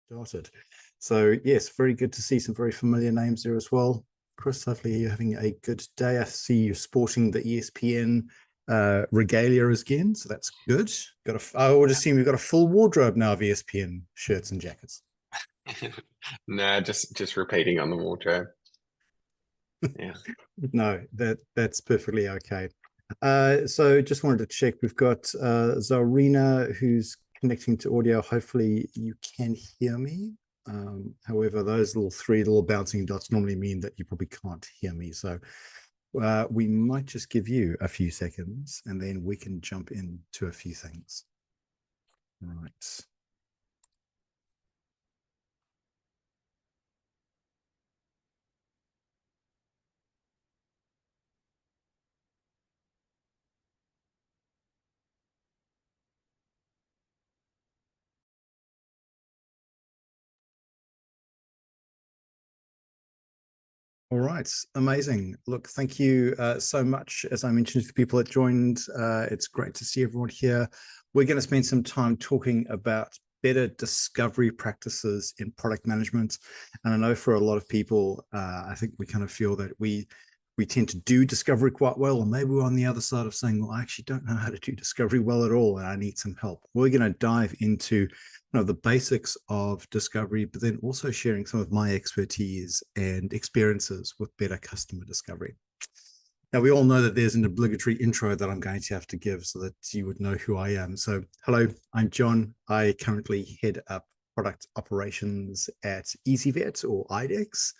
started. So yes, very good to see some very familiar names there as well. Chris, hopefully you're having a good day. I see you sporting the ESPN regalia again, so that's good. I would assume you've got a full wardrobe now of ESPN shirts and jackets. Nah, just repeating on the wardrobe. Yeah. No, that's perfectly okay. So just wanted to check. We've got Zarina who's connecting to audio. Hopefully you can hear me. However, those three little bouncing dots normally mean that you probably can't hear me. So we might just give you a few seconds and then we can jump into a few things. Right. All right, amazing. Look, thank you so much. As I mentioned to the people that joined, it's great to see everyone here. We're going to spend some time talking about better discovery practices in product management. And I know for a lot of people, I think we kind of feel that we tend to do discovery quite well, or maybe we're on the other side of saying, well, I actually don't know how to do discovery well at all, and I need some help. We're going to dive into the basics of discovery, but then also sharing some of my expertise and experiences with better customer discovery. Now, we all know that there's an obligatory intro that I'm going to have to give so that you would know who I am. So, hello, I'm John. I currently head up product operations at EasyVet or IDEX.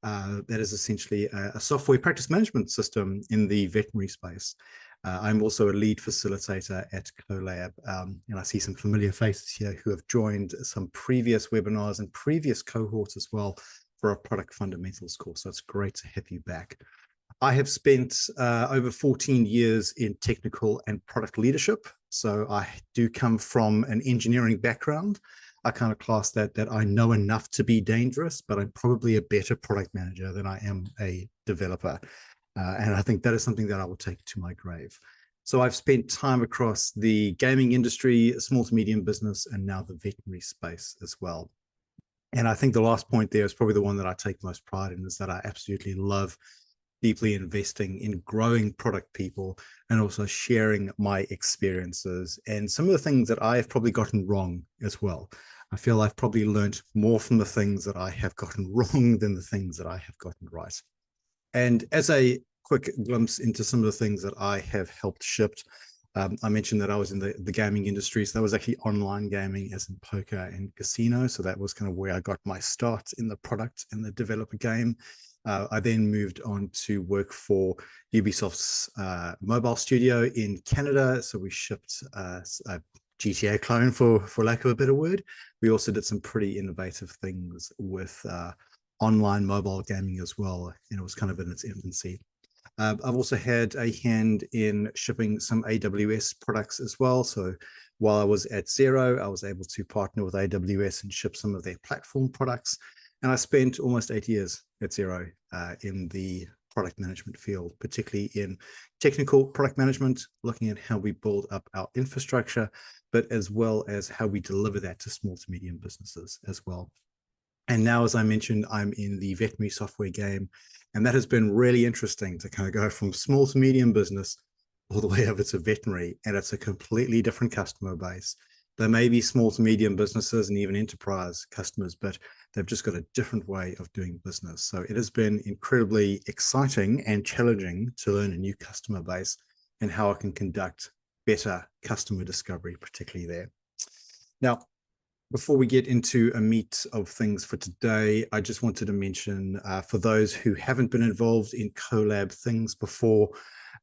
That is essentially a software practice management system in the veterinary space. I'm also a lead facilitator at Colab, and I see some familiar faces here who have joined some previous webinars and previous cohorts as well for our product fundamentals course. So it's great to have you back. I have spent over 14 years in technical and product leadership. So I do come from an engineering background. I kind of class that I know enough to be dangerous, but I'm probably a better product manager than I am a developer. And I think that is something that I will take to my grave. So I've spent time across the gaming industry, small to medium business, and now the veterinary space as well. And I think the last point there is probably the one that I take most pride in, is that I absolutely love deeply investing in growing product people and also sharing my experiences and some of the things that I have probably gotten wrong as well. I feel I've probably learned more from the things that I have gotten wrong than the things that I have gotten right. And as a quick glimpse into some of the things that I have helped ship, I mentioned that I was in the gaming industry. So that was actually online gaming, as in poker and casino. So that was kind of where I got my start in the product and the developer game. I then moved on to work for Ubisoft's mobile studio in Canada. So we shipped a GTA clone, for lack of a better word. We also did some pretty innovative things with online mobile gaming as well, and it was kind of in its infancy. I've also had a hand in shipping some AWS products as well. So while I was at Xero, I was able to partner with AWS and ship some of their platform products. And I spent almost 8 years at Xero in the product management field, particularly in technical product management, looking at how we build up our infrastructure, but as well as how we deliver that to small to medium businesses as well. And now, as I mentioned, I'm in the veterinary software game. And that has been really interesting to kind of go from small to medium business all the way over to veterinary. And it's a completely different customer base. There may be small to medium businesses and even enterprise customers, but they've just got a different way of doing business. So it has been incredibly exciting and challenging to learn a new customer base and how I can conduct better customer discovery, particularly there. Now, before we get into a meat of things for today, I just wanted to mention for those who haven't been involved in Colab things before,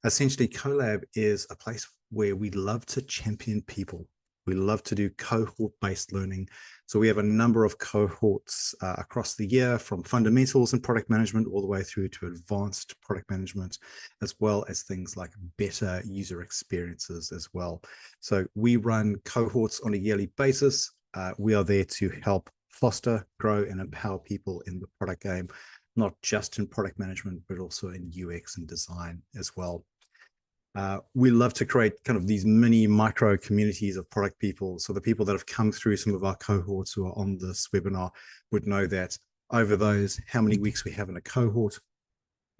essentially Colab is a place where we love to champion people. We love to do cohort-based learning. So we have a number of cohorts across the year, from fundamentals and product management all the way through to advanced product management, as well as things like better user experiences as well. So we run cohorts on a yearly basis. We are there to help foster, grow, and empower people in the product game, not just in product management, but also in UX and design as well. We love to create kind of these mini micro communities of product people. So the people that have come through some of our cohorts who are on this webinar would know that over those, how many weeks we have in a cohort,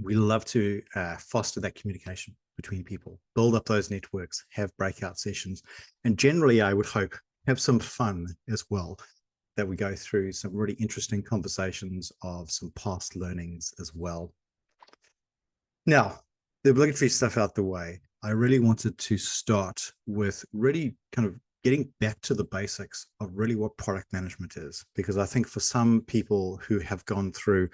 we love to foster that communication between people, build up those networks, have breakout sessions, and generally, I would hope, have some fun as well, that we go through some really interesting conversations of some past learnings as well. Now, the obligatory stuff out the way, I really wanted to start with really kind of getting back to the basics of really what product management is, because I think for some people who have gone through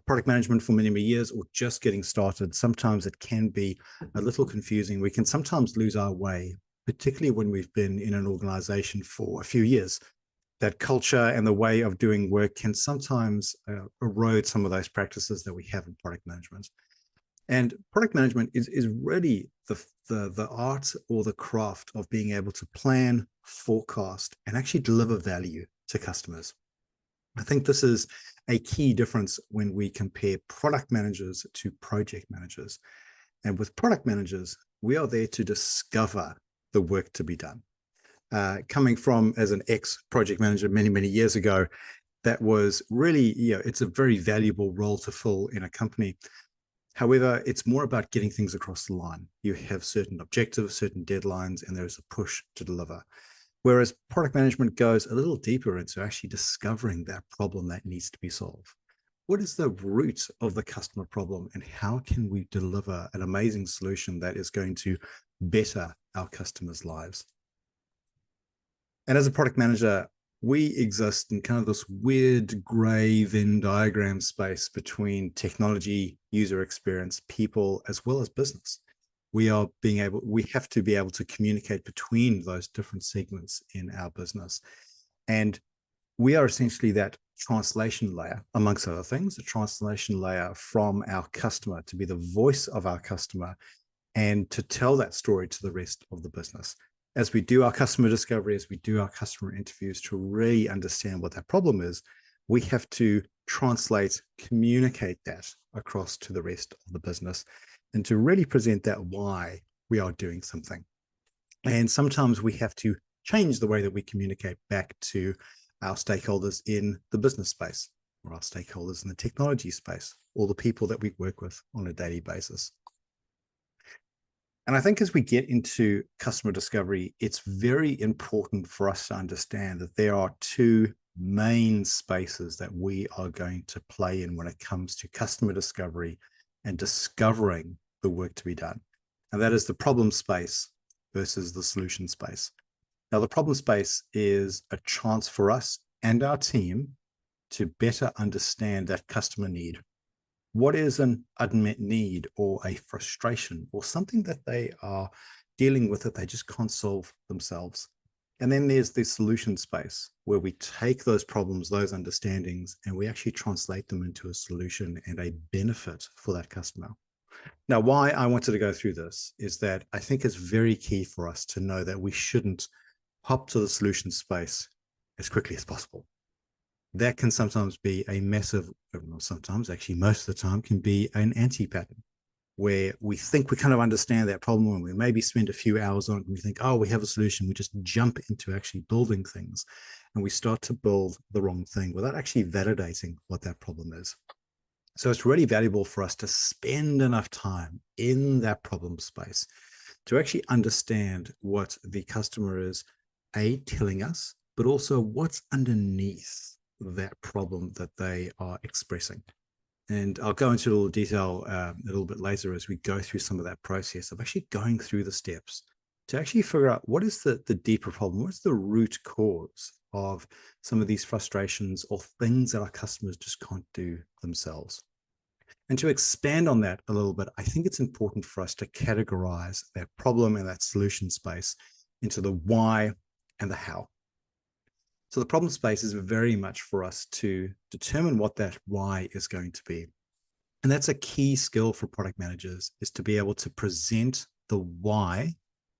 product management for many, many years or just getting started, sometimes it can be a little confusing. We can sometimes lose our way, particularly when we've been in an organization for a few years. That culture and the way of doing work can sometimes erode some of those practices that we have in product management. And product management is really the art or the craft of being able to plan, forecast, and actually deliver value to customers. I think this is a key difference when we compare product managers to project managers. And with product managers, we are there to discover the work to be done. Coming from as an ex-project manager many, many years ago, that was really, it's a very valuable role to fill in a company. However, it's more about getting things across the line. You have certain objectives, certain deadlines, and there's a push to deliver. Whereas product management goes a little deeper into actually discovering that problem that needs to be solved. What is the root of the customer problem, and how can we deliver an amazing solution that is going to better our customers' lives? And as a product manager, we exist in kind of this weird gray Venn diagram space between technology, user experience, people, as well as business. We have to be able to communicate between those different segments in our business. And we are essentially that translation layer, amongst other things, a translation layer from our customer to be the voice of our customer and to tell that story to the rest of the business. As we do our customer discovery, as we do our customer interviews to really understand what that problem is, we have to translate, communicate that across to the rest of the business and to really present that why we are doing something. And sometimes we have to change the way that we communicate back to our stakeholders in the business space, or our stakeholders in the technology space, or the people that we work with on a daily basis. And I think as we get into customer discovery, it's very important for us to understand that there are two main spaces that we are going to play in when it comes to customer discovery and discovering the work to be done. And that is the problem space versus the solution space. Now, the problem space is a chance for us and our team to better understand that customer need. What is an unmet need or a frustration or something that they are dealing with that they just can't solve themselves? And then there's the solution space where we take those problems, those understandings, and we actually translate them into a solution and a benefit for that customer. Now, why I wanted to go through this is that I think it's very key for us to know that we shouldn't hop to the solution space as quickly as possible. That can sometimes be a massive, not sometimes, actually most of the time, can be an anti-pattern where we think we kind of understand that problem and we maybe spend a few hours on it and we think, oh, we have a solution. We just jump into actually building things and we start to build the wrong thing without actually validating what that problem is. So it's really valuable for us to spend enough time in that problem space to actually understand what the customer is, telling us, but also what's underneath that problem that they are expressing. And I'll go into a little detail a little bit later as we go through some of that process of actually going through the steps to actually figure out what is the deeper problem, what's the root cause of some of these frustrations or things that our customers just can't do themselves. And to expand on that a little bit, I think it's important for us to categorize that problem and that solution space into the why and the how. So the problem space is very much for us to determine what that why is going to be. And that's a key skill for product managers, is to be able to present the why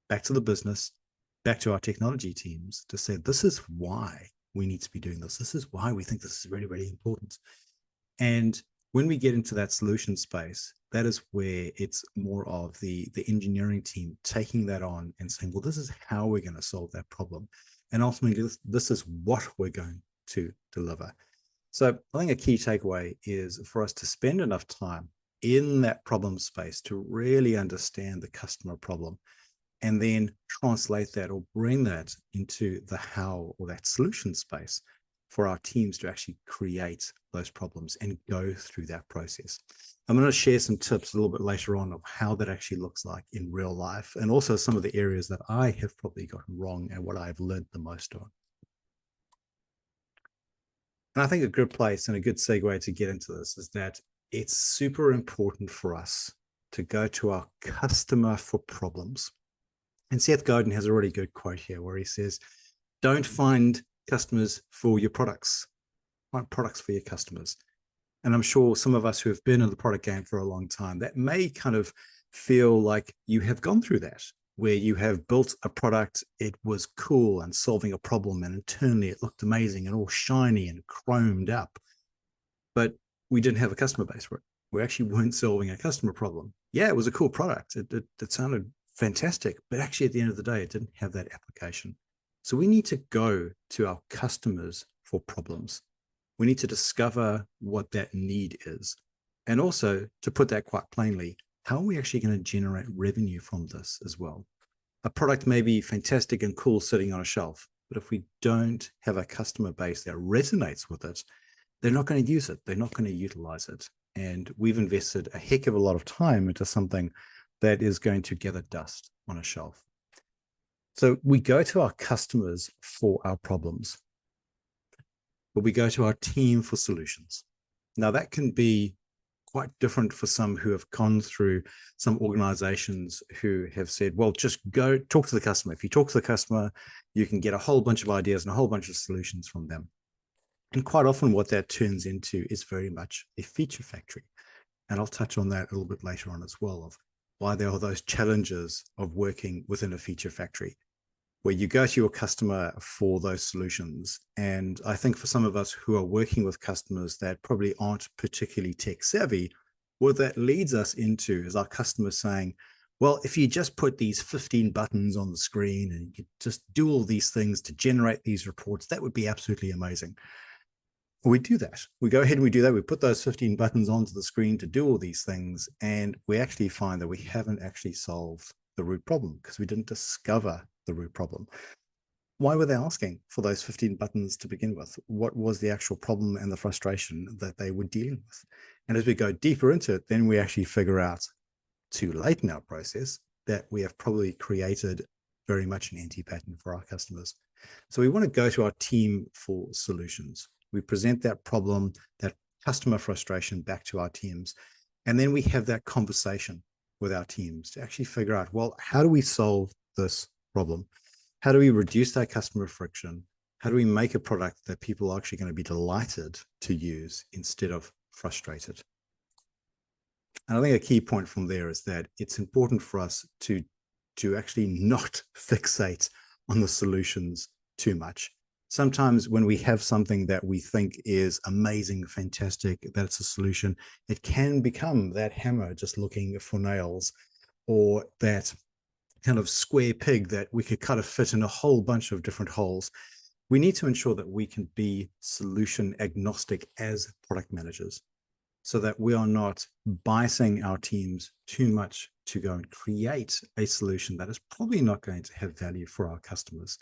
back to the business, back to our technology teams to say, this is why we need to be doing this. This is why we think this is really, really important. And when we get into that solution space, that is where it's more of the engineering team taking that on and saying, well, this is how we're going to solve that problem. And ultimately, this is what we're going to deliver. So I think a key takeaway is for us to spend enough time in that problem space to really understand the customer problem, and then translate that or bring that into the how or that solution space for our teams to actually create those problems and go through that process. I'm going to share some tips a little bit later on of how that actually looks like in real life, and also some of the areas that I have probably gotten wrong and what I've learned the most on. And I think a good place and a good segue to get into this is that it's super important for us to go to our customer for problems. And Seth Godin has a really good quote here where he says, don't find customers for your products, find products for your customers. And I'm sure some of us who have been in the product game for a long time, that may kind of feel like you have gone through that, where you have built a product, it was cool and solving a problem, and internally it looked amazing and all shiny and chromed up, but we didn't have a customer base for it. We actually weren't solving a customer problem. Yeah, it was a cool product. It sounded fantastic, but actually at the end of the day, it didn't have that application. So we need to go to our customers for problems. We need to discover what that need is. And also, to put that quite plainly, how are we actually going to generate revenue from this as well? A product may be fantastic and cool sitting on a shelf, but if we don't have a customer base that resonates with it, they're not going to use it. They're not going to utilize it. And we've invested a heck of a lot of time into something that is going to gather dust on a shelf. So we go to our customers for our problems, but we go to our team for solutions. Now, that can be quite different for some who have gone through some organizations who have said, well, just go talk to the customer. If you talk to the customer, you can get a whole bunch of ideas and a whole bunch of solutions from them. And quite often what that turns into is very much a feature factory. And I'll touch on that a little bit later on as well, of why there are those challenges of working within a feature factory, where you go to your customer for those solutions. And I think for some of us who are working with customers that probably aren't particularly tech savvy, what that leads us into is our customers saying, well, if you just put these 15 buttons on the screen and you just do all these things to generate these reports, that would be absolutely amazing. We do that. We go ahead and we do that. We put those 15 buttons onto the screen to do all these things. And we actually find that we haven't actually solved the root problem because we didn't discover the root problem. Why were they asking for those 15 buttons to begin with? What was the actual problem and the frustration that they were dealing with? And as we go deeper into it, then we actually figure out too late in our process that we have probably created very much an anti-pattern for our customers. So we want to go to our team for solutions. We present that problem, that customer frustration back to our teams. And then we have that conversation with our teams to actually figure out, well, how do we solve this problem? How do we reduce that customer friction? How do we make a product that people are actually going to be delighted to use instead of frustrated? And I think a key point from there is that it's important for us to actually not fixate on the solutions too much. Sometimes when we have something that we think is amazing, fantastic, that's a solution, it can become that hammer just looking for nails, or that kind of square pig that we could kind of fit in a whole bunch of different holes. We need to ensure that we can be solution agnostic as product managers, so that we are not biasing our teams too much to go and create a solution that is probably not going to have value for our customers.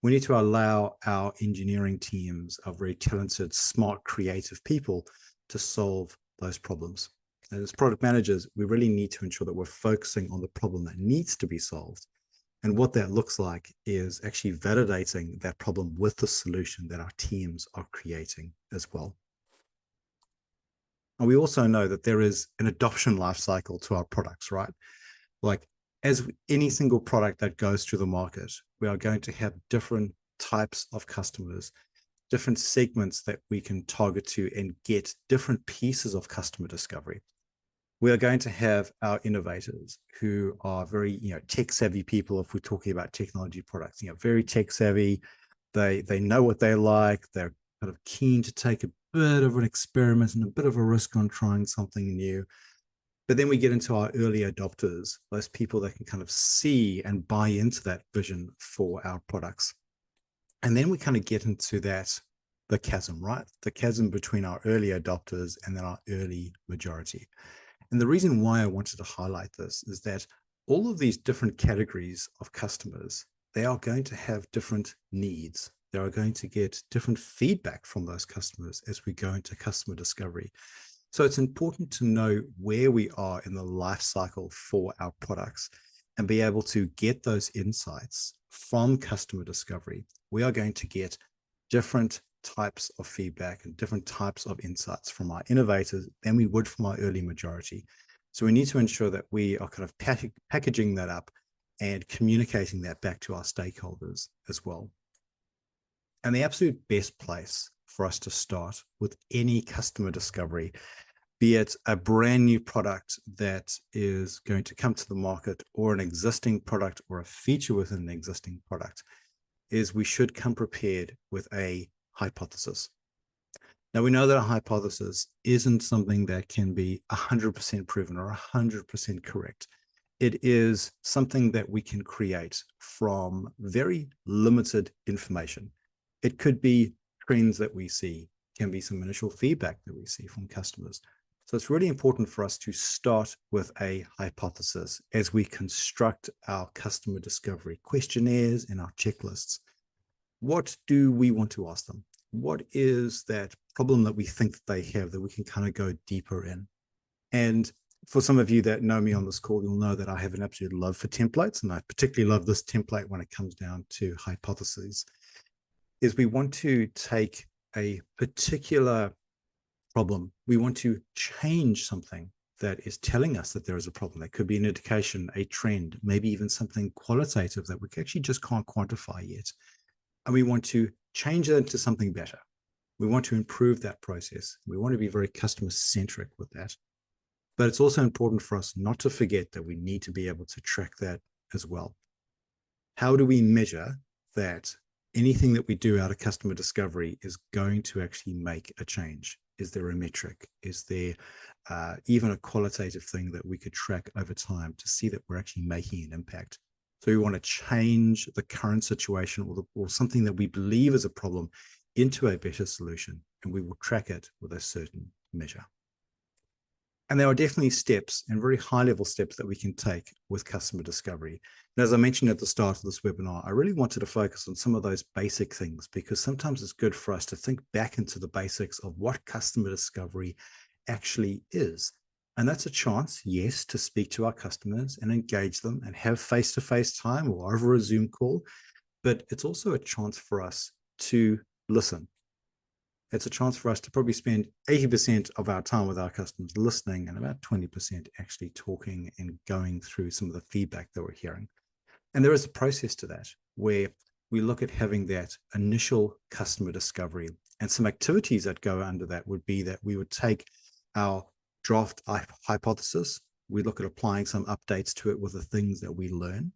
We need to allow our engineering teams of very talented, smart, creative people to solve those problems. And as product managers, we really need to ensure that we're focusing on the problem that needs to be solved. And what that looks like is actually validating that problem with the solution that our teams are creating as well. And we also know that there is an adoption life cycle to our products, right? Like, as any single product that goes to the market, we are going to have different types of customers, different segments that we can target to and get different pieces of customer discovery. We are going to have our innovators who are very, tech savvy people. If we're talking about technology products, very tech savvy. They know what they like. They're kind of keen to take a bit of an experiment and a bit of a risk on trying something new. But then we get into our early adopters, those people that can kind of see and buy into that vision for our products. And then we kind of get into the chasm, right? The chasm between our early adopters and then our early majority. And the reason why I wanted to highlight this is that all of these different categories of customers, they are going to have different needs. They are going to get different feedback from those customers as we go into customer discovery. So it's important to know where we are in the life cycle for our products and be able to get those insights from customer discovery. We are going to get different types of feedback and different types of insights from our innovators than we would from our early majority. So we need to ensure that we are kind of packaging that up and communicating that back to our stakeholders as well. And the absolute best place for us to start with any customer discovery, be it a brand new product that is going to come to the market or an existing product or a feature within an existing product, is we should come prepared with a hypothesis. Now, we know that a hypothesis isn't something that can be 100% proven or 100% correct. It is something that we can create from very limited information. It could be trends that we see, can be some initial feedback that we see from customers. So it's really important for us to start with a hypothesis as we construct our customer discovery questionnaires and our checklists. What do we want to ask them? What is that problem that we think that they have that we can kind of go deeper in? And for some of you that know me on this call, you'll know that I have an absolute love for templates, and I particularly love this template when it comes down to hypotheses. Is we want to take a particular problem, we want to change something that is telling us that there is a problem. That could be an indication, a trend, maybe even something qualitative that we actually just can't quantify yet. And we want to change it into something better. We want to improve that process. We want to be very customer centric with that. But it's also important for us not to forget that we need to be able to track that as well. How do we measure that anything that we do out of customer discovery is going to actually make a change? Is there a metric? Is there even a qualitative thing that we could track over time to see that we're actually making an impact? So we want to change the current situation or something that we believe is a problem into a better solution, and we will track it with a certain measure. And there are definitely steps and very high-level steps that we can take with customer discovery. And as I mentioned at the start of this webinar, I really wanted to focus on some of those basic things, because sometimes it's good for us to think back into the basics of what customer discovery actually is. And that's a chance, yes, to speak to our customers and engage them and have face-to-face time or over a Zoom call, but it's also a chance for us to listen. It's a chance for us to probably spend 80% of our time with our customers listening and about 20% actually talking and going through some of the feedback that we're hearing. And there is a process to that where we look at having that initial customer discovery, and some activities that go under that would be that we would take our draft hypothesis, we look at applying some updates to it with the things that we learn.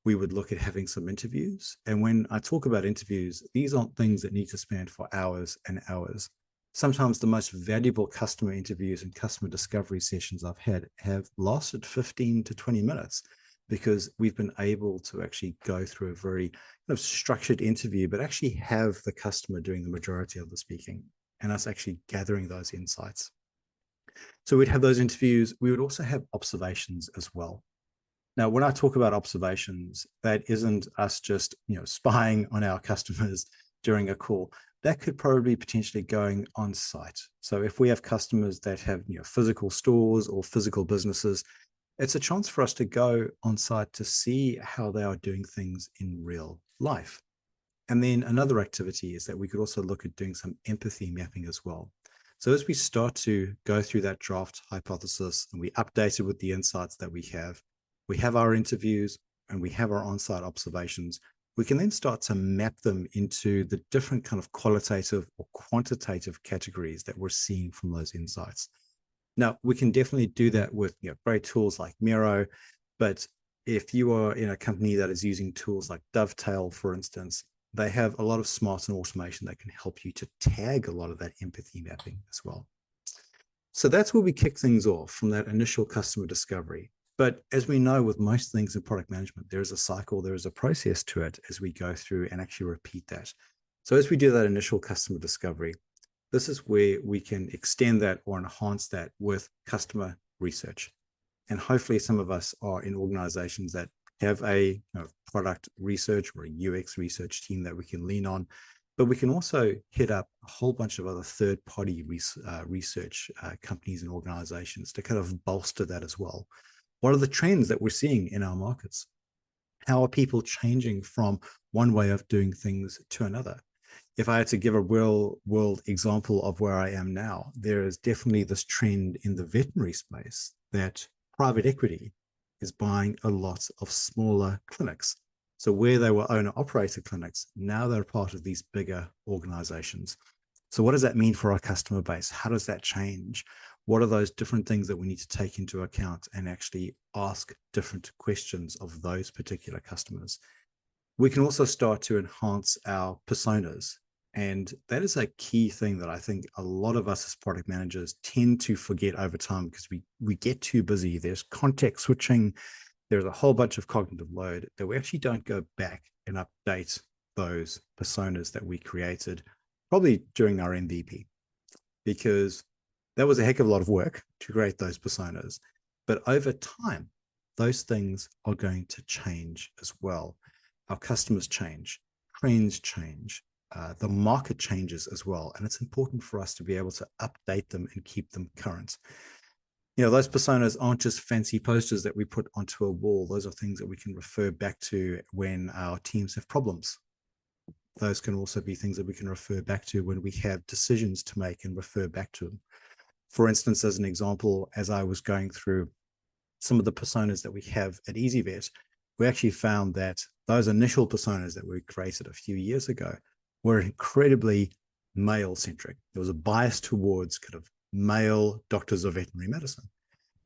We would look at having some interviews. And when I talk about interviews, these aren't things that need to span for hours and hours. Sometimes the most valuable customer interviews and customer discovery sessions I've had have lasted 15 to 20 minutes, because we've been able to actually go through a very kind of structured interview, but actually have the customer doing the majority of the speaking and us actually gathering those insights. So we'd have those interviews. We would also have observations as well. Now, when I talk about observations, that isn't us just, spying on our customers during a call. That could probably potentially going on site. So if we have customers that have, physical stores or physical businesses, it's a chance for us to go on site to see how they are doing things in real life. And then another activity is that we could also look at doing some empathy mapping as well. So as we start to go through that draft hypothesis and we update it with the insights that we have our interviews and we have our on-site observations, we can then start to map them into the different kind of qualitative or quantitative categories that we're seeing from those insights. Now, we can definitely do that with great tools like Miro, but if you are in a company that is using tools like Dovetail, for instance, they have a lot of smarts and automation that can help you to tag a lot of that empathy mapping as well. So that's where we kick things off, from that initial customer discovery. But as we know, with most things in product management, there is a cycle, there is a process to it as we go through and actually repeat that. So as we do that initial customer discovery, this is where we can extend that or enhance that with customer research. And hopefully some of us are in organizations that have a product research or a UX research team that we can lean on, but we can also hit up a whole bunch of other third-party research companies and organizations to kind of bolster that as well. What are the trends that we're seeing in our markets? How are people changing from one way of doing things to another? If I had to give a real world example of where I am now, there is definitely this trend in the veterinary space that private equity is buying a lot of smaller clinics. So where they were owner-operator clinics, now they're part of these bigger organizations. So what does that mean for our customer base? How does that change? What are those different things that we need to take into account and actually ask different questions of those particular customers? We can also start to enhance our personas. And that is a key thing that I think a lot of us as product managers tend to forget over time, because we get too busy. There's context switching. There's a whole bunch of cognitive load that we actually don't go back and update those personas that we created probably during our MVP, because that was a heck of a lot of work to create those personas. But over time, those things are going to change as well. Our customers change, trends change, the market changes as well. And it's important for us to be able to update them and keep them current. Those personas aren't just fancy posters that we put onto a wall. Those are things that we can refer back to when our teams have problems. Those can also be things that we can refer back to when we have decisions to make and refer back to them. For instance, as an example, as I was going through some of the personas that we have at EasyVet, we actually found that those initial personas that we created a few years ago were incredibly male-centric. There was a bias towards kind of male doctors of veterinary medicine.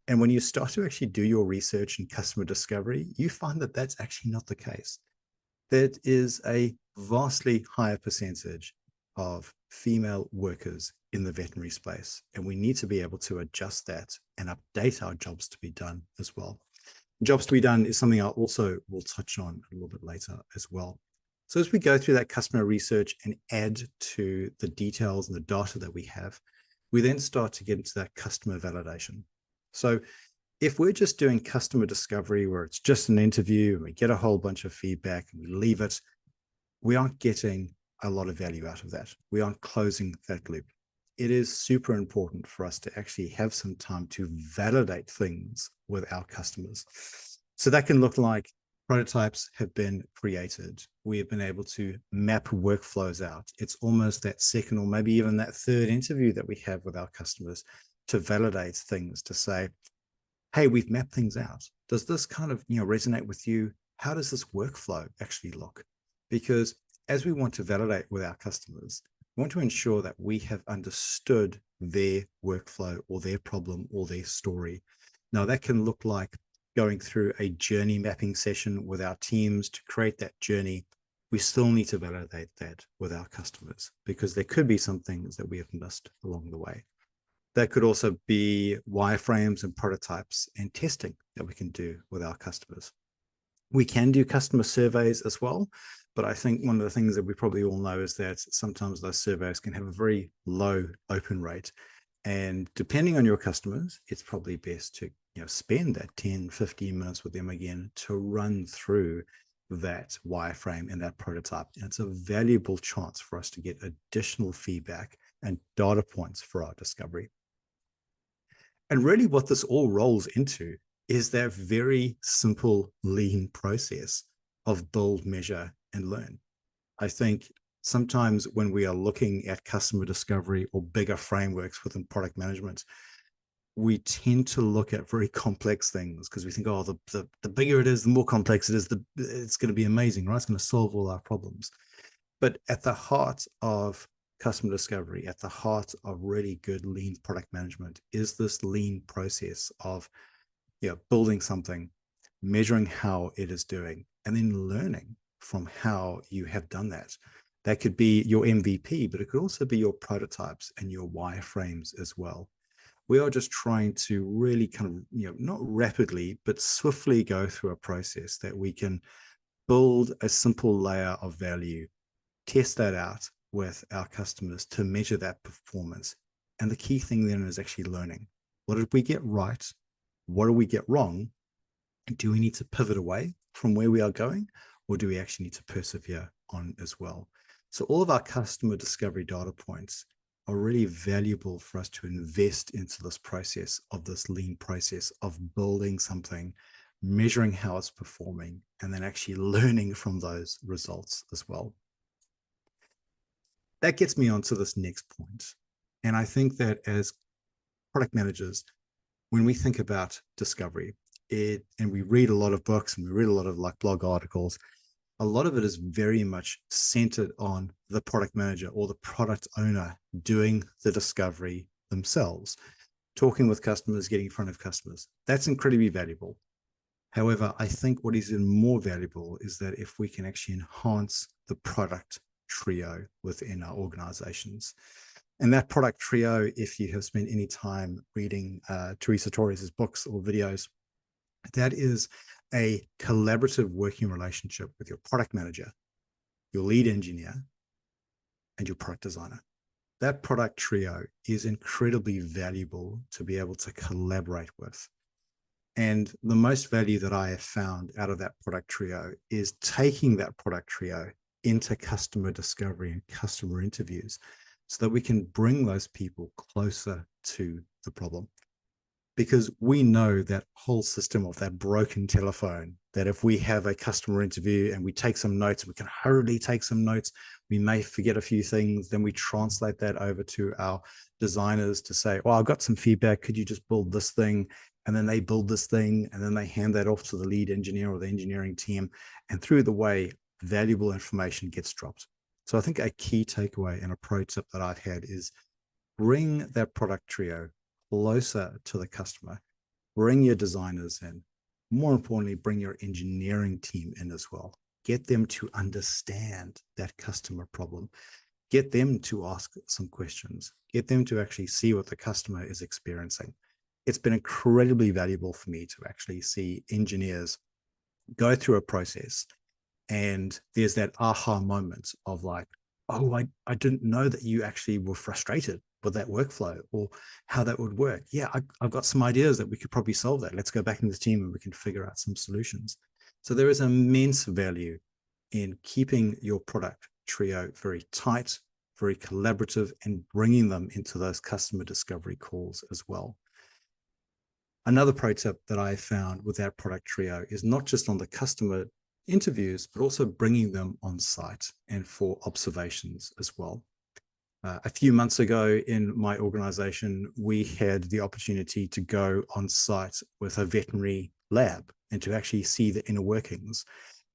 And when you start to actually do your research and customer discovery, you find that that's actually not the case. There is a vastly higher percentage of female workers in the veterinary space, and we need to be able to adjust that and update our jobs to be done as well. Jobs to be done is something I also will touch on a little bit later as well. So as we go through that customer research and add to the details and the data that we have, we then start to get into that customer validation. So if we're just doing customer discovery where it's just an interview and we get a whole bunch of feedback and we leave it, we aren't getting a lot of value out of that. We aren't closing that loop. It is super important for us to actually have some time to validate things with our customers. So that can look like prototypes have been created. We have been able to map workflows out. It's almost that second or maybe even that third interview that we have with our customers to validate things, to say, hey, we've mapped things out. Does this kind of resonate with you? How does this workflow actually look? Because as we want to validate with our customers, we want to ensure that we have understood their workflow or their problem or their story. Now, that can look like going through a journey mapping session with our teams to create that journey. We still need to validate that with our customers, because there could be some things that we have missed along the way. That could also be wireframes and prototypes and testing that we can do with our customers. We can do customer surveys as well, but I think one of the things that we probably all know is that sometimes those surveys can have a very low open rate. And depending on your customers, it's probably best to spend that 10, 15 minutes with them again to run through that wireframe and that prototype. And it's a valuable chance for us to get additional feedback and data points for our discovery. And really what this all rolls into is that very simple, lean process of build, measure, and learn. I think sometimes when we are looking at customer discovery or bigger frameworks within product management, we tend to look at very complex things because we think, oh, the bigger it is, the more complex it is, it's going to be amazing, right? It's going to solve all our problems. But at the heart of customer discovery, at the heart of really good lean product management is this lean process of building something, measuring how it is doing, and then learning from how you have done that. That could be your MVP, but it could also be your prototypes and your wireframes as well. We are just trying to really kind of, not rapidly, but swiftly go through a process that we can build a simple layer of value, test that out with our customers to measure that performance. And the key thing then is actually learning. What did we get right? What do we get wrong? Do we need to pivot away from where we are going, or do we actually need to persevere on as well? So all of our customer discovery data points are really valuable for us to invest into this process of this lean process of building something, measuring how it's performing, and then actually learning from those results as well. That gets me on to this next point. And I think that as product managers, when we think about discovery, and we read a lot of books and we read a lot of like blog articles, a lot of it is very much centered on the product manager or the product owner doing the discovery themselves, talking with customers, getting in front of customers. That's incredibly valuable. However, I think what is even more valuable is that if we can actually enhance the product trio within our organizations. And that product trio, if you have spent any time reading Teresa Torres's books or videos, that is a collaborative working relationship with your product manager, your lead engineer, and your product designer. That product trio is incredibly valuable to be able to collaborate with. And the most value that I have found out of that product trio is taking that product trio into customer discovery and customer interviews so that we can bring those people closer to the problem. Because we know that whole system of that broken telephone, that if we have a customer interview and we take some notes, we can hurriedly take some notes, we may forget a few things, then we translate that over to our designers to say, well, I've got some feedback, could you just build this thing? And then they build this thing, and then they hand that off to the lead engineer or the engineering team. And through the way, valuable information gets dropped. So I think a key takeaway and a pro tip that I've had is bring that product trio closer to the customer, bring your designers in, more importantly, bring your engineering team in as well. Get them to understand that customer problem, get them to ask some questions, get them to actually see what the customer is experiencing. It's been incredibly valuable for me to actually see engineers go through a process and there's that aha moment of like, oh, I didn't know that you actually were frustrated with that workflow or how that would work. Yeah, I've got some ideas that we could probably solve that. Let's go back into the team and we can figure out some solutions. So there is immense value in keeping your product trio very tight, very collaborative, and bringing them into those customer discovery calls as well. Another pro tip that I found with that product trio is not just on the customer interviews, but also bringing them on site and for observations as well. A few months ago in my organization, we had the opportunity to go on site with a veterinary lab and to actually see the inner workings.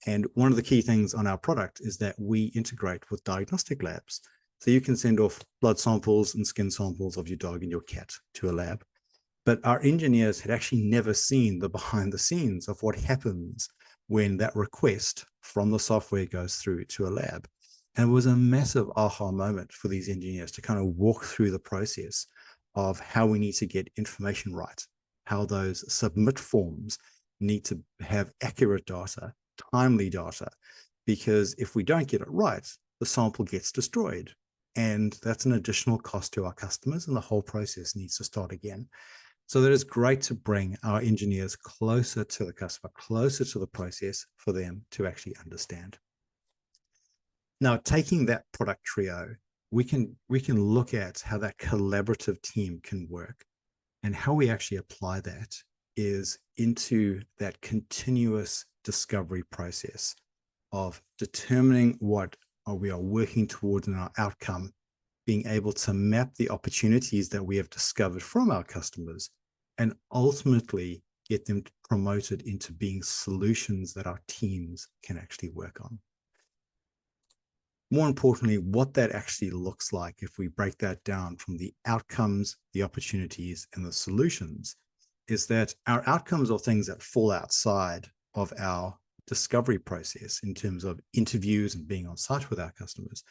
And one of the key things on our product is that we integrate with diagnostic labs. So you can send off blood samples and skin samples of your dog and your cat to a lab. But our engineers had actually never seen the behind the scenes of what happens when that request from the software goes through to a lab. And it was a massive aha moment for these engineers to kind of walk through the process of how we need to get information right, how those submit forms need to have accurate data, timely data, because if we don't get it right, the sample gets destroyed. And that's an additional cost to our customers, and the whole process needs to start again. So that is great to bring our engineers closer to the customer, closer to the process for them to actually understand. Now, taking that product trio, we can look at how that collaborative team can work, and how we actually apply that is into that continuous discovery process of determining what we are working towards in our outcome, being able to map the opportunities that we have discovered from our customers, and ultimately get them promoted into being solutions that our teams can actually work on. More importantly, what that actually looks like if we break that down from the outcomes, the opportunities, and the solutions, is that our outcomes are things that fall outside of our discovery process in terms of interviews and being on site with our customers.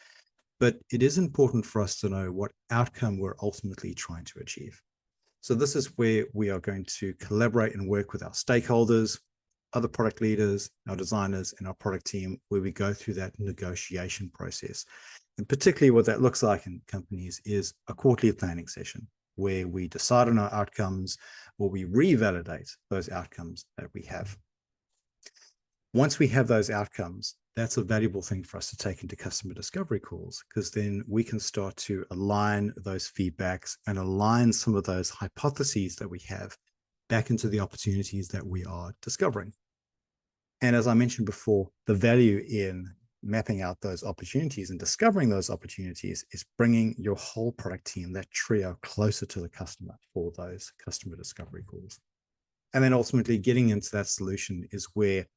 But it is important for us to know what outcome we're ultimately trying to achieve. So this is where we are going to collaborate and work with our stakeholders, other product leaders, our designers, and our product team, where we go through that negotiation process. And particularly what that looks like in companies is a quarterly planning session where we decide on our outcomes or we revalidate those outcomes that we have. Once we have those outcomes, that's a valuable thing for us to take into customer discovery calls, because then we can start to align those feedbacks and align some of those hypotheses that we have back into the opportunities that we are discovering. And as I mentioned before, the value in mapping out those opportunities and discovering those opportunities is bringing your whole product team, that trio, closer to the customer for those customer discovery calls. And then ultimately getting into that solution is where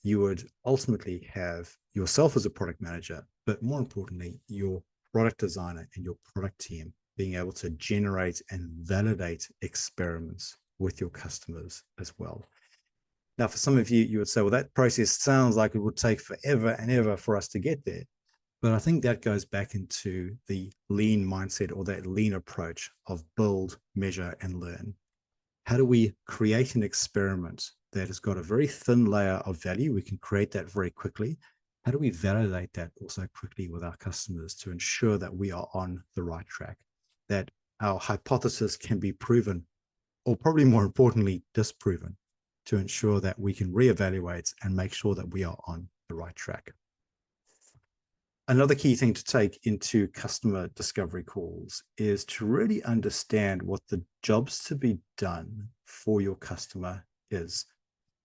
you would ultimately have yourself as a product manager, but more importantly, your product designer and your product team being able to generate and validate experiments with your customers as well. Now, for some of you, you would say, well, that process sounds like it would take forever and ever for us to get there. But I think that goes back into the lean mindset or that lean approach of build, measure, and learn. How do we create an experiment that has got a very thin layer of value? We can create that very quickly. How do we validate that also quickly with our customers to ensure that we are on the right track, that our hypothesis can be proven, or probably more importantly, disproven, to ensure that we can reevaluate and make sure that we are on the right track. Another key thing to take into customer discovery calls is to really understand what the jobs to be done for your customer is.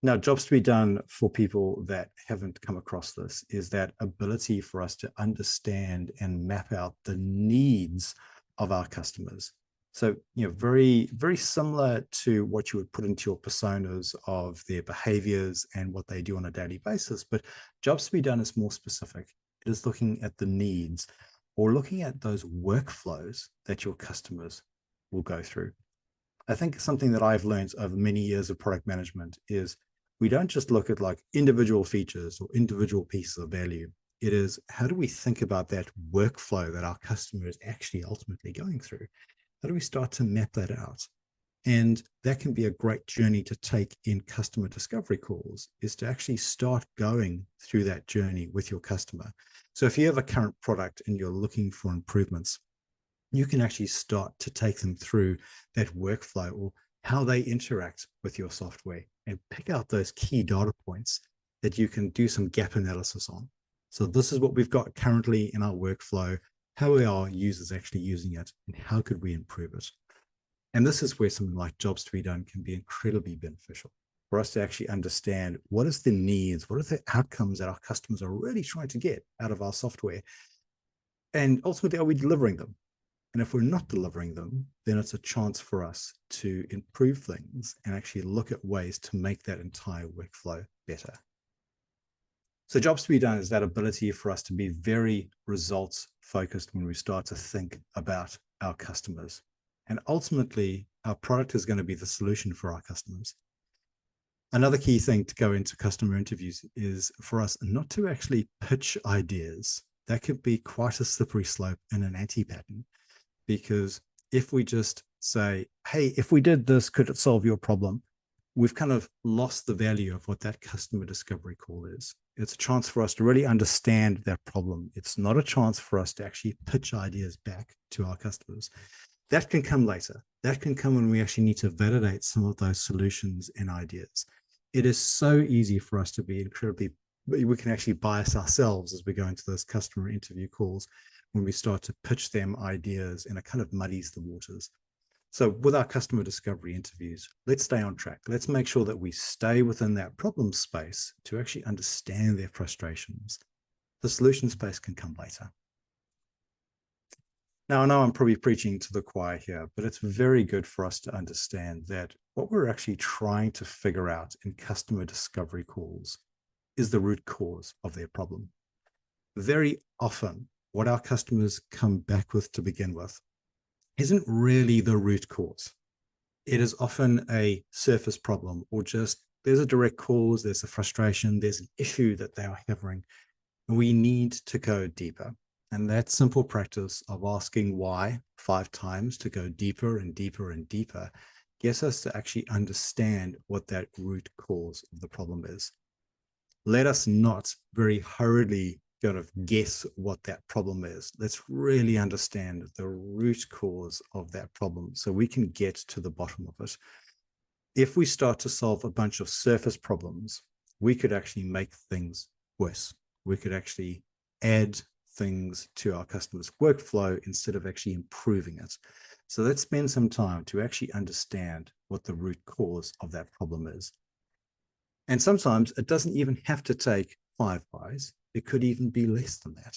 Now, jobs to be done for people that haven't come across this is that ability for us to understand and map out the needs of our customers. So, very, very similar to what you would put into your personas of their behaviors and what they do on a daily basis. But jobs to be done is more specific. It is looking at the needs or looking at those workflows that your customers will go through. I think something that I've learned over many years of product management is we don't just look at like individual features or individual pieces of value. It is, how do we think about that workflow that our customer is actually ultimately going through? How do we start to map that out? And that can be a great journey to take in customer discovery calls, is to actually start going through that journey with your customer. So if you have a current product and you're looking for improvements, you can actually start to take them through that workflow or how they interact with your software and pick out those key data points that you can do some gap analysis on. So this is what we've got currently in our workflow. How are our users actually using it, and how could we improve it? And this is where something like jobs to be done can be incredibly beneficial for us to actually understand what is the needs, what are the outcomes that our customers are really trying to get out of our software, and ultimately, are we delivering them? And if we're not delivering them, then it's a chance for us to improve things and actually look at ways to make that entire workflow better. So jobs to be done is that ability for us to be very results focused when we start to think about our customers. And ultimately, our product is going to be the solution for our customers. Another key thing to go into customer interviews is for us not to actually pitch ideas. That could be quite a slippery slope and an anti-pattern, because if we just say, hey, if we did this, could it solve your problem? We've kind of lost the value of what that customer discovery call is. It's a chance for us to really understand that problem. It's not a chance for us to actually pitch ideas back to our customers. That can come later. That can come when we actually need to validate some of those solutions and ideas. It is so easy for us to be we can actually bias ourselves as we go into those customer interview calls when we start to pitch them ideas, and it kind of muddies the waters. So with our customer discovery interviews, let's stay on track. Let's make sure that we stay within that problem space to actually understand their frustrations. The solution space can come later. Now, I know I'm probably preaching to the choir here, but it's very good for us to understand that what we're actually trying to figure out in customer discovery calls is the root cause of their problem. Very often, what our customers come back with to begin with isn't really the root cause. It is often a surface problem or just there's a direct cause, there's a frustration, there's an issue that they are having. And we need to go deeper. And that simple practice of asking why 5 times to go deeper and deeper and deeper gets us to actually understand what that root cause of the problem is. Let us not very hurriedly kind of guess what that problem is. Let's really understand the root cause of that problem so we can get to the bottom of it. If we start to solve a bunch of surface problems, we could actually make things worse. We could actually add things to our customers' workflow instead of actually improving it. So let's spend some time to actually understand what the root cause of that problem is. And sometimes it doesn't even have to take 5 whys. It could even be less than that.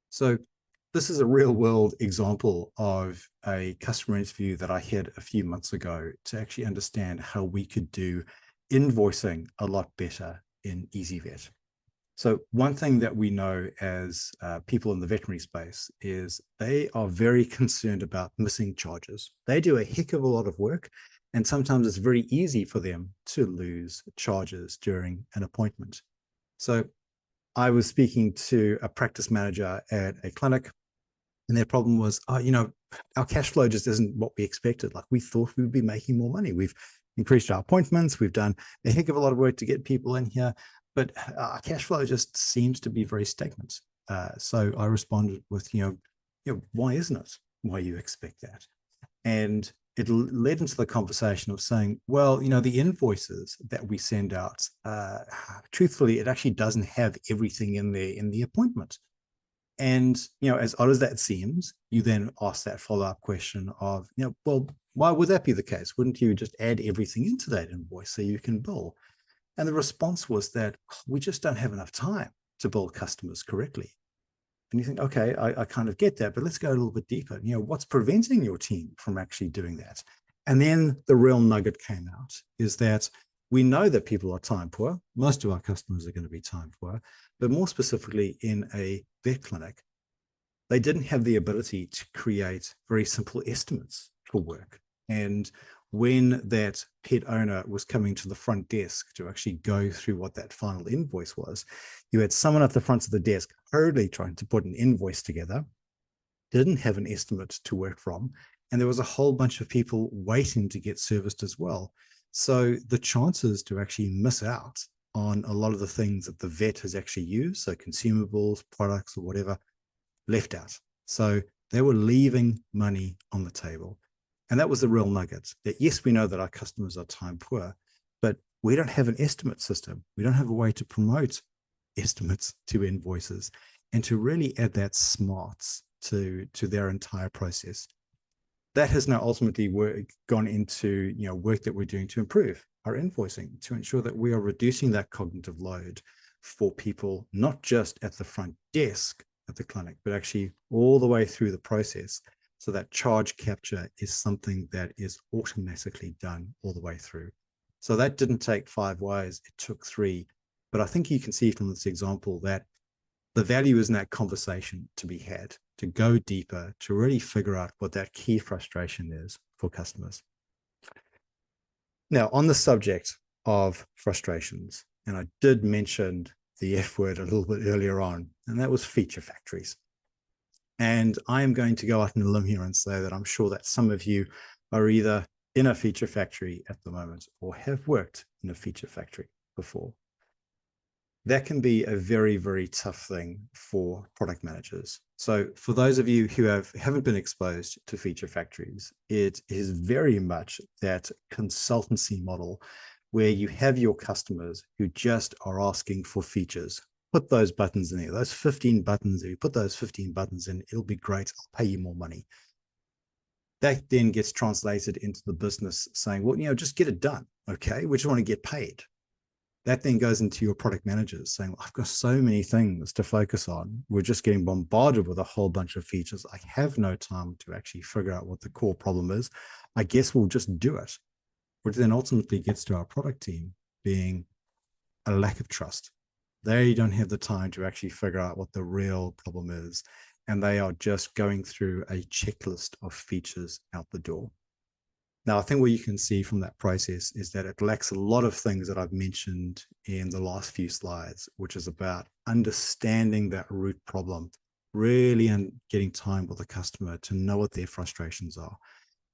So this is a real world example of a customer interview that I had a few months ago to actually understand how we could do invoicing a lot better in EasyVet. So one thing that we know as people in the veterinary space is they are very concerned about missing charges. They do a heck of a lot of work, and sometimes it's very easy for them to lose charges during an appointment. So I was speaking to a practice manager at a clinic, and their problem was, our cash flow just isn't what we expected. Like, we thought we would be making more money. We've increased our appointments. We've done a heck of a lot of work to get people in here, but our cash flow just seems to be very stagnant. So I responded with, why isn't it? Why you expect that? And it led into the conversation of saying, well, the invoices that we send out, truthfully, it actually doesn't have everything in there in the appointment. And, as odd as that seems, you then ask that follow-up question of, well, why would that be the case? Wouldn't you just add everything into that invoice so you can bill? And the response was that we just don't have enough time to bill customers correctly. And you think, okay, I kind of get that, but let's go a little bit deeper. What's preventing your team from actually doing that? And then the real nugget came out is that we know that people are time poor. Most of our customers are going to be time poor, but more specifically in a vet clinic, they didn't have the ability to create very simple estimates for work. And when that pet owner was coming to the front desk to actually go through what that final invoice was, you had someone at the front of the desk hurriedly trying to put an invoice together, didn't have an estimate to work from, and there was a whole bunch of people waiting to get serviced as well. So the chances to actually miss out on a lot of the things that the vet has actually used, so consumables, products, or whatever, left out. So they were leaving money on the table. And that was the real nugget, that yes, we know that our customers are time poor, but we don't have an estimate system. We don't have a way to promote estimates to invoices and to really add that smarts to their entire process. That has now ultimately gone into work that we're doing to improve our invoicing, to ensure that we are reducing that cognitive load for people, not just at the front desk at the clinic, but actually all the way through the process. So that charge capture is something that is automatically done all the way through. So that didn't take 5 whys, it took 3. But I think you can see from this example that the value is in that conversation to be had, to go deeper, to really figure out what that key frustration is for customers. Now, on the subject of frustrations, and I did mention the F word a little bit earlier on, and that was feature factories. And I am going to go out on a limb here and say that I'm sure that some of you are either in a feature factory at the moment or have worked in a feature factory before. That can be a very, very tough thing for product managers. So for those of you who haven't been exposed to feature factories, it is very much that consultancy model where you have your customers who just are asking for features. Put those buttons in there, those 15 buttons. If you put those 15 buttons in, it'll be great. I'll pay you more money. That then gets translated into the business saying, well, just get it done. Okay, we just want to get paid. That then goes into your product managers saying, well, I've got so many things to focus on. We're just getting bombarded with a whole bunch of features. I have no time to actually figure out what the core problem is. I guess we'll just do it. Which then ultimately gets to our product team being a lack of trust. They don't have the time to actually figure out what the real problem is. And they are just going through a checklist of features out the door. Now, I think what you can see from that process is that it lacks a lot of things that I've mentioned in the last few slides, which is about understanding that root problem, really and getting time with the customer to know what their frustrations are.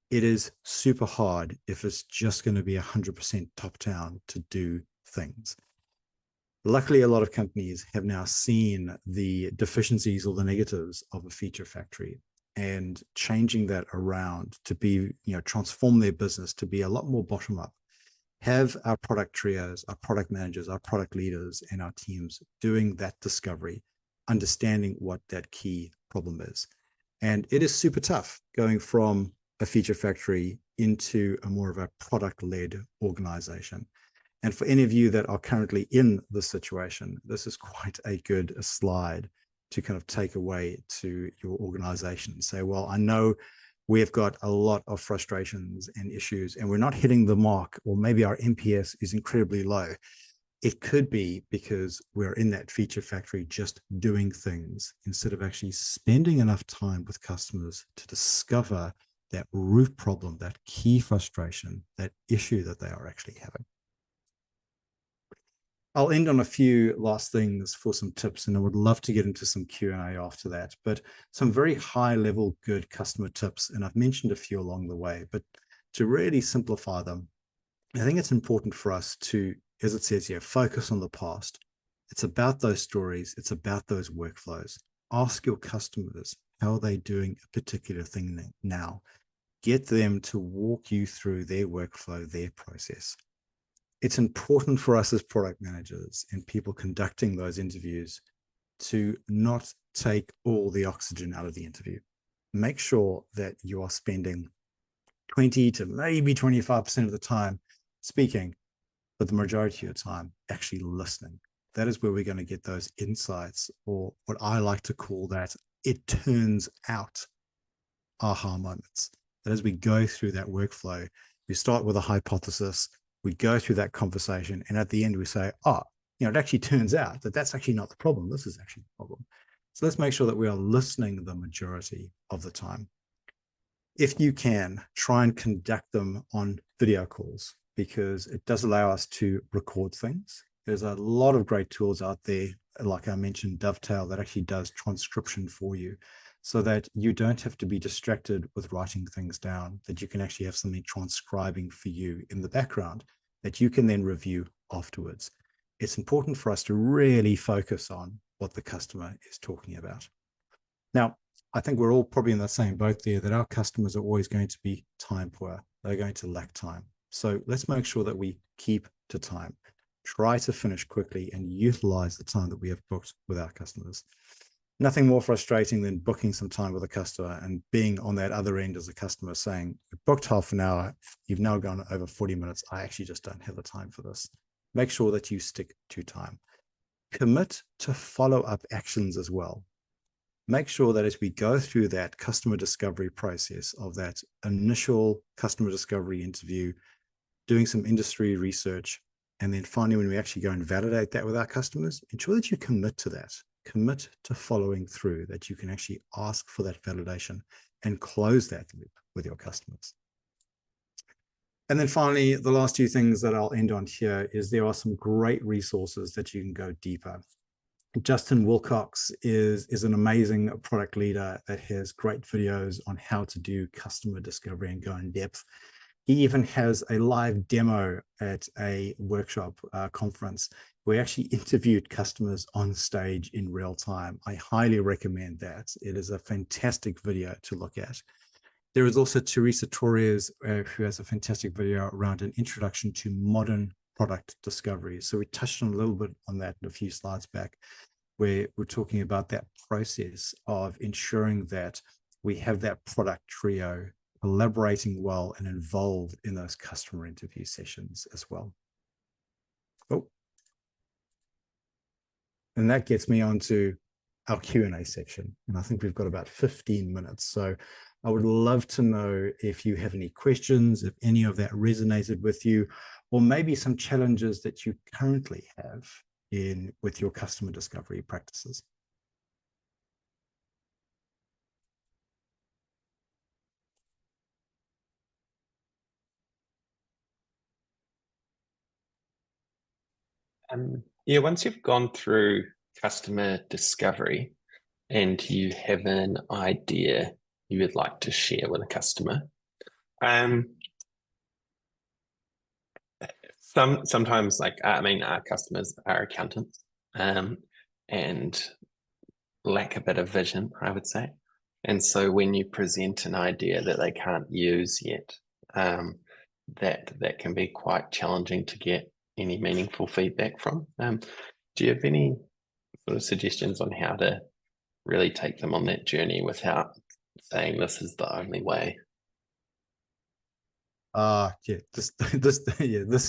It is super hard if it's just going to be 100% top down to do things. Luckily, a lot of companies have now seen the deficiencies or the negatives of a feature factory, and changing that around to be, transform their business to be a lot more bottom up. Have our product trios, our product managers, our product leaders, and our teams doing that discovery, understanding what that key problem is. And it is super tough going from a feature factory into a more of a product-led organization. And for any of you that are currently in this situation, this is quite a good slide to kind of take away to your organization and say, well, I know we've got a lot of frustrations and issues, and we're not hitting the mark, or maybe our NPS is incredibly low. It could be because we're in that feature factory just doing things instead of actually spending enough time with customers to discover that root problem, that key frustration, that issue that they are actually having. I'll end on a few last things for some tips, and I would love to get into some Q&A after that, but some very high level good customer tips, and I've mentioned a few along the way, but to really simplify them, I think it's important for us to, as it says here, focus on the past. It's about those stories. It's about those workflows. Ask your customers, how are they doing a particular thing now? Get them to walk you through their workflow, their process. It's important for us as product managers and people conducting those interviews to not take all the oxygen out of the interview. Make sure that you are spending 20 to maybe 25% of the time speaking, but the majority of the time actually listening. That is where we're going to get those insights, or what I like to call that, it turns out aha moments. That as we go through that workflow, we start with a hypothesis, we go through that conversation, and at the end we say, it actually turns out that that's actually not the problem. This is actually the problem. So let's make sure that we are listening the majority of the time. If you can, try and conduct them on video calls, because it does allow us to record things. There's a lot of great tools out there, like I mentioned, Dovetail, that actually does transcription for you, so that you don't have to be distracted with writing things down, that you can actually have something transcribing for you in the background that you can then review afterwards. It's important for us to really focus on what the customer is talking about. Now, I think we're all probably in the same boat there, that our customers are always going to be time poor. They're going to lack time. So let's make sure that we keep to time. Try to finish quickly and utilize the time that we have booked with our customers. Nothing more frustrating than booking some time with a customer and being on that other end as a customer saying, "We booked half an hour, you've now gone over 40 minutes. I actually just don't have the time for this." Make sure that you stick to time. Commit to follow-up actions as well. Make sure that as we go through that customer discovery process of that initial customer discovery interview, doing some industry research, and then finally, when we actually go and validate that with our customers, ensure that you commit to that. Commit to following through, that you can actually ask for that validation and close that loop with your customers. And then finally, the last two things that I'll end on here is there are some great resources that you can go deeper. Justin Wilcox is an amazing product leader that has great videos on how to do customer discovery and go in depth. He even has a live demo at a workshop conference where he actually interviewed customers on stage in real time. I highly recommend that. It is a fantastic video to look at. There is also Teresa Torres, who has a fantastic video around an introduction to modern product discovery. So we touched on a little bit on that a few slides back, where we're talking about that process of ensuring that we have that product trio collaborating well and involved in those customer interview sessions as well. Oh, and that gets me onto our Q&A section. And I think we've got about 15 minutes. So I would love to know if you have any questions, if any of that resonated with you, or maybe some challenges that you currently have with your customer discovery practices. Yeah, once you've gone through customer discovery and you have an idea you would like to share with a customer, um, sometimes like I mean, our customers are accountants, and lack a bit of vision, I would say. And so when you present an idea that they can't use yet, that can be quite challenging to get any meaningful feedback from. Do you have any sort of suggestions on how to really take them on that journey without saying this is the only way? Yeah, this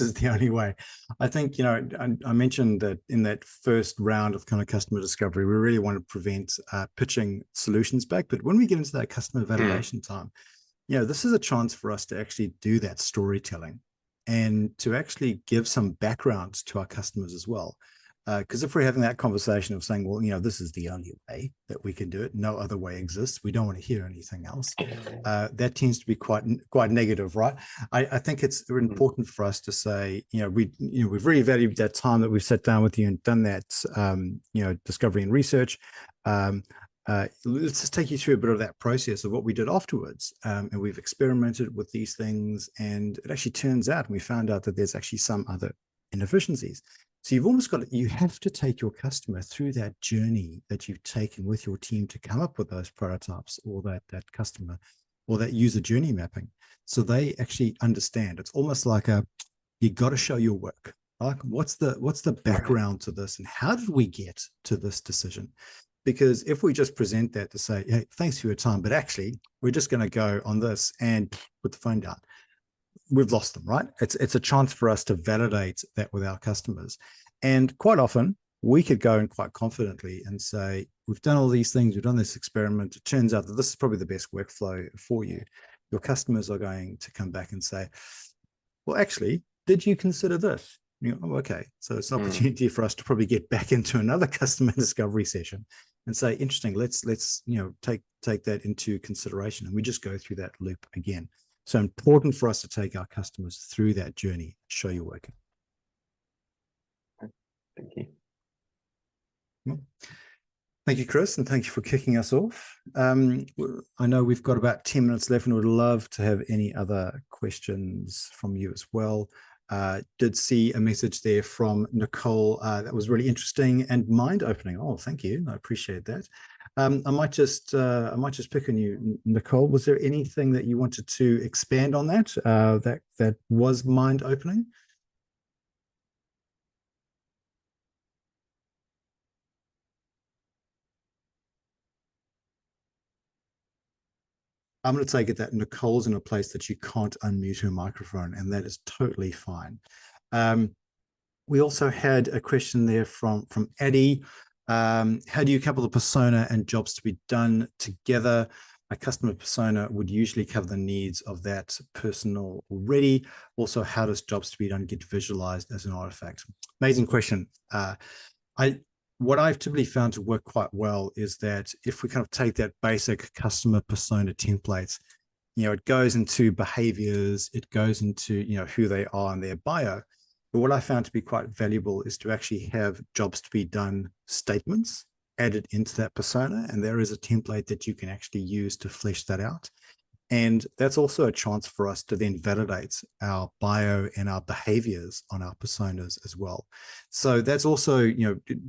is the only way. I think, you know, I mentioned that in that first round of kind of customer discovery, we really want to prevent pitching solutions back. But when we get into that customer validation time, you know, this is a chance for us to actually do that storytelling and to actually give some background to our customers as well. Because if we're having that conversation of saying, well, you know, this is the only way that we can do it, no other way exists, we don't want to hear anything else. That tends to be quite negative, right? I think it's important for us to say, we've really valued that time that we've sat down with you and done that, discovery and research. Let's just take you through a bit of that process of what we did afterwards. And we've experimented with these things, and it actually turns out, and we found out that there's actually some other inefficiencies. So you've almost got, you have to take your customer through that journey that you've taken with your team to come up with those prototypes or that customer or that user journey mapping. So they actually understand. It's almost like you got to show your work. Like what's the background to this and how did we get to this decision? Because if we just present that to say, hey, thanks for your time, but actually we're just going to go on this and put the phone down, we've lost them, right? It's a chance for us to validate that with our customers. And quite often we could go in quite confidently and say, we've done all these things, we've done this experiment. It turns out that this is probably the best workflow for you. Your customers are going to come back and say, well, actually, did you consider this? You know, oh, okay. So it's an opportunity for us to probably get back into another customer discovery session and say, interesting, let's take that into consideration. And we just go through that loop again. So important for us to take our customers through that journey, show you working. Thank you. Well, thank you, Chris, and thank you for kicking us off. I know we've got about 10 minutes left and would love to have any other questions from you as well. Did see a message there from Nicole that was really interesting and mind-opening. Oh, thank you. I appreciate that. I might just pick on you, Nicole. Was there anything that you wanted to expand on that that was mind-opening? I'm going to take it that Nicole's in a place that you can't unmute her microphone, and that is totally fine. We also had a question there from Eddie. How do you couple the persona and jobs to be done together? A customer persona would usually cover the needs of that personnel already. Also, how does jobs to be done get visualized as an artifact? Amazing question. What I've typically found to work quite well is that if we kind of take that basic customer persona template, it goes into behaviors, it goes into, who they are and their bio. But what I found to be quite valuable is to actually have jobs to be done statements added into that persona. And there is a template that you can actually use to flesh that out. And that's also a chance for us to then validate our bio and our behaviors on our personas as well. So that's also,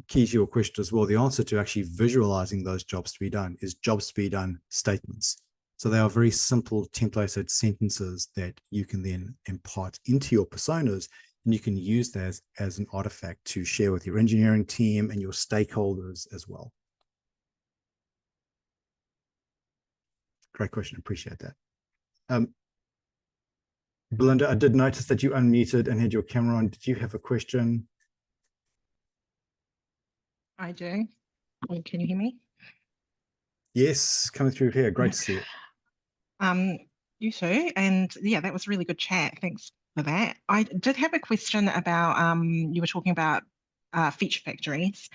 key to your question as well. The answer to actually visualizing those jobs to be done is jobs to be done statements. So they are very simple templated sentences that you can then impart into your personas, and you can use that as an artifact to share with your engineering team and your stakeholders as well. Great question. Appreciate that. Belinda, I did notice that you unmuted and had your camera on. Did you have a question? I do. Can you hear me? Yes, coming through here. Great to see you. You too. And yeah, that was a really good chat. Thanks for that. I did have a question about, you were talking about feature factories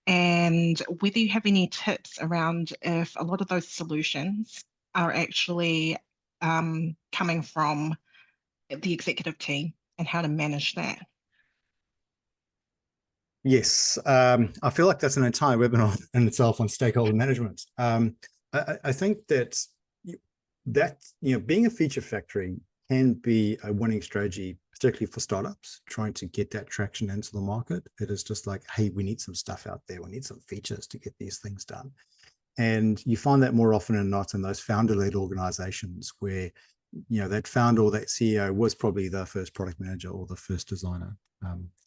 and whether you have any tips around if a lot of those solutions are actually coming from the executive team and how to manage that. Yes, I feel like that's an entire webinar in itself on stakeholder management. I think that being a feature factory can be a winning strategy, particularly for startups trying to get that traction into the market. It is just like, hey, we need some stuff out there. We need some features to get these things done. And you find that more often than not in those founder-led organizations where, that founder or that CEO was probably the first product manager or the first designer.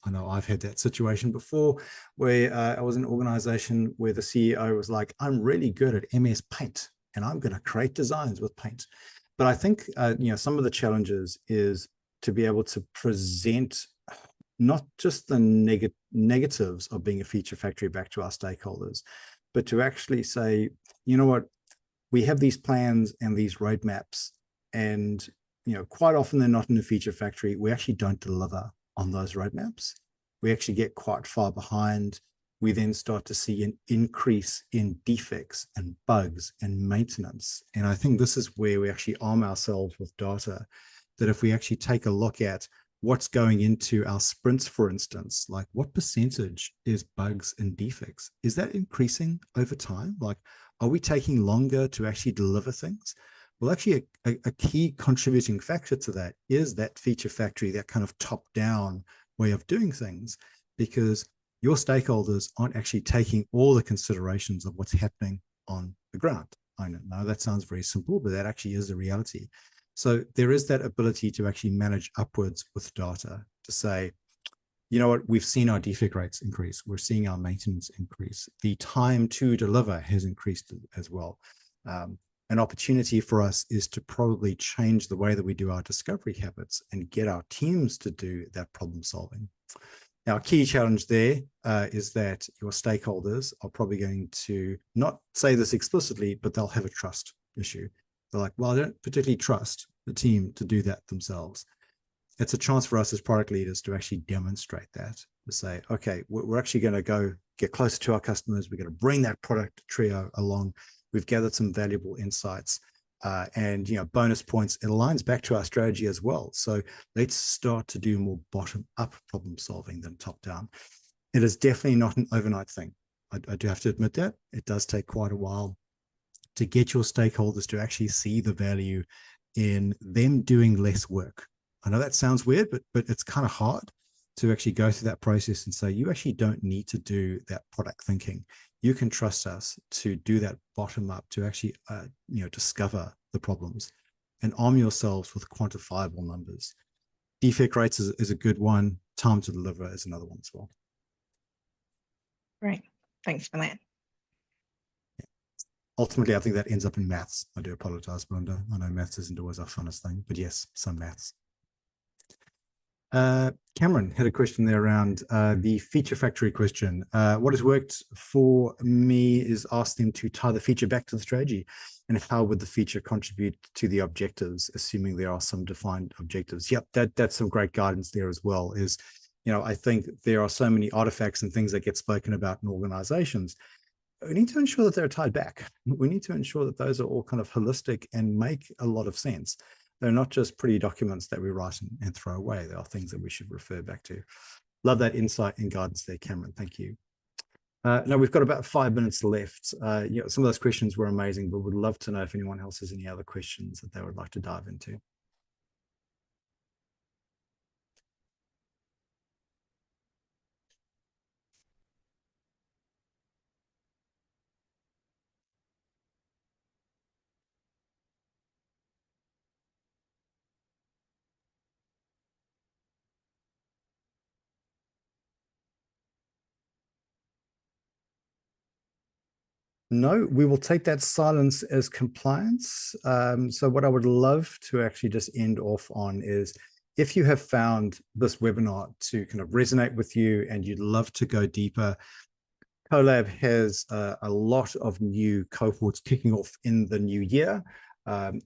I know I've had that situation before where I was in an organization where the CEO was like, I'm really good at MS Paint and I'm going to create designs with Paint. But I think, some of the challenges is to be able to present not just the negatives of being a feature factory back to our stakeholders, but to actually say, you know what, we have these plans and these roadmaps, and quite often they're not in the feature factory. We actually don't deliver on those roadmaps. We actually get quite far behind. We then start to see an increase in defects and bugs and maintenance. And I think this is where we actually arm ourselves with data, that if we actually take a look at what's going into our sprints, for instance, like what percentage is bugs and defects? Is that increasing over time? Like, are we taking longer to actually deliver things? Well, actually, a key contributing factor to that is that feature factory, that kind of top-down way of doing things, because your stakeholders aren't actually taking all the considerations of what's happening on the ground. I know that sounds very simple, but that actually is the reality. So there is that ability to actually manage upwards with data to say, you know what, we've seen our defect rates increase. We're seeing our maintenance increase. The time to deliver has increased as well. An opportunity for us is to probably change the way that we do our discovery habits and get our teams to do that problem solving. Now, a key challenge there is that your stakeholders are probably going to not say this explicitly, but they'll have a trust issue. They're like, well, I don't particularly trust the team to do that themselves. It's a chance for us as product leaders to actually demonstrate that, to say, okay, we're actually going to go get closer to our customers. We're going to bring that product trio along. We've gathered some valuable insights and bonus points. It aligns back to our strategy as well. So let's start to do more bottom-up problem solving than top-down. It is definitely not an overnight thing. I do have to admit that. It does take quite a while to get your stakeholders to actually see the value in them doing less work. I know that sounds weird, but it's kind of hard to actually go through that process and say, you actually don't need to do that product thinking. You can trust us to do that bottom up, to actually, discover the problems and arm yourselves with quantifiable numbers. Defect rates is a good one. Time to deliver is another one as well. Great. Thanks for that. Ultimately, I think that ends up in maths. I do apologize, Belinda. I know maths isn't always our funnest thing, but yes, some maths. Cameron had a question there around the feature factory question. What has worked for me is ask them to tie the feature back to the strategy, and how would the feature contribute to the objectives, assuming there are some defined objectives. Yep, that's some great guidance there as well. Is, I think there are so many artifacts and things that get spoken about in organizations. We need to ensure that they're tied back. We need to ensure that those are all kind of holistic and make a lot of sense. They're not just pretty documents that we write and throw away. They are things that we should refer back to. Love that insight and guidance there, Cameron. Thank you. Now we've got about 5 minutes left. Some of those questions were amazing, but would love to know if anyone else has any other questions that they would like to dive into. No, we will take that silence as compliance. So what I would love to actually just end off on is, if you have found this webinar to kind of resonate with you and you'd love to go deeper, Colab has a lot of new cohorts kicking off in the new year.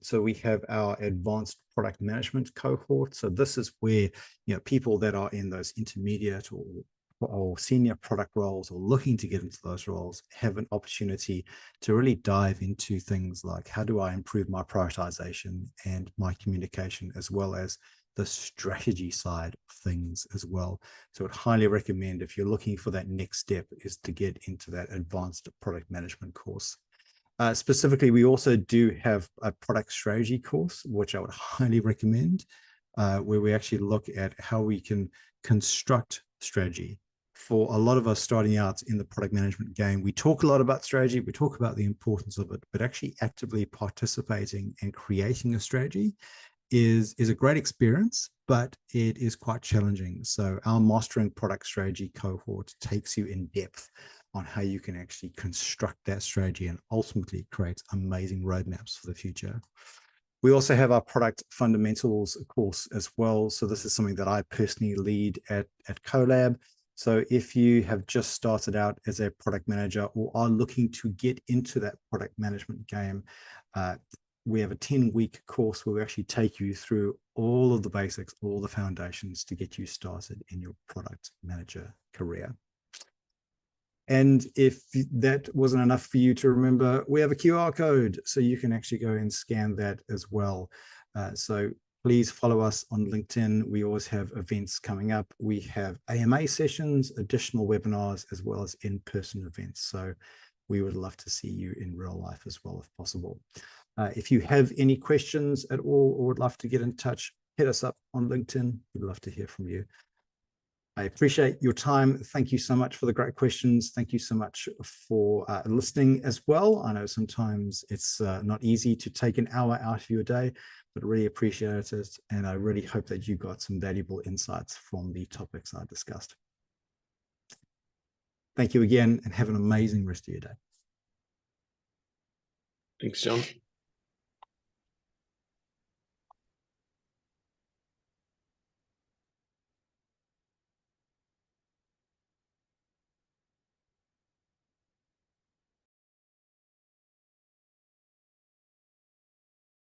So we have our advanced product management cohort. So this is where people that are in those intermediate or senior product roles or looking to get into those roles have an opportunity to really dive into things like, how do I improve my prioritization and my communication, as well as the strategy side of things as well. So I'd highly recommend, if you're looking for that next step, is to get into that advanced product management course. Specifically, we also do have a product strategy course, which I would highly recommend, where we actually look at how we can construct strategy. For a lot of us starting out in the product management game, we talk a lot about strategy, we talk about the importance of it, but actually actively participating and creating a strategy is a great experience, but it is quite challenging. So our Mastering Product Strategy cohort takes you in depth on how you can actually construct that strategy and ultimately create amazing roadmaps for the future. We also have our product fundamentals course as well. So this is something that I personally lead at Colab. So if you have just started out as a product manager or are looking to get into that product management game, we have a 10-week course where we actually take you through all of the basics, all the foundations to get you started in your product manager career. And if that wasn't enough for you to remember, we have a QR code, so you can actually go and scan that as well. So please follow us on LinkedIn. We always have events coming up. We have AMA sessions, additional webinars, as well as in-person events. So we would love to see you in real life as well, if possible. If you have any questions at all or would love to get in touch, hit us up on LinkedIn. We'd love to hear from you. I appreciate your time. Thank you so much for the great questions. Thank you so much for listening as well. I know sometimes it's not easy to take an hour out of your day, but really appreciate it. And I really hope that you got some valuable insights from the topics I discussed. Thank you again, and have an amazing rest of your day. Thanks, John.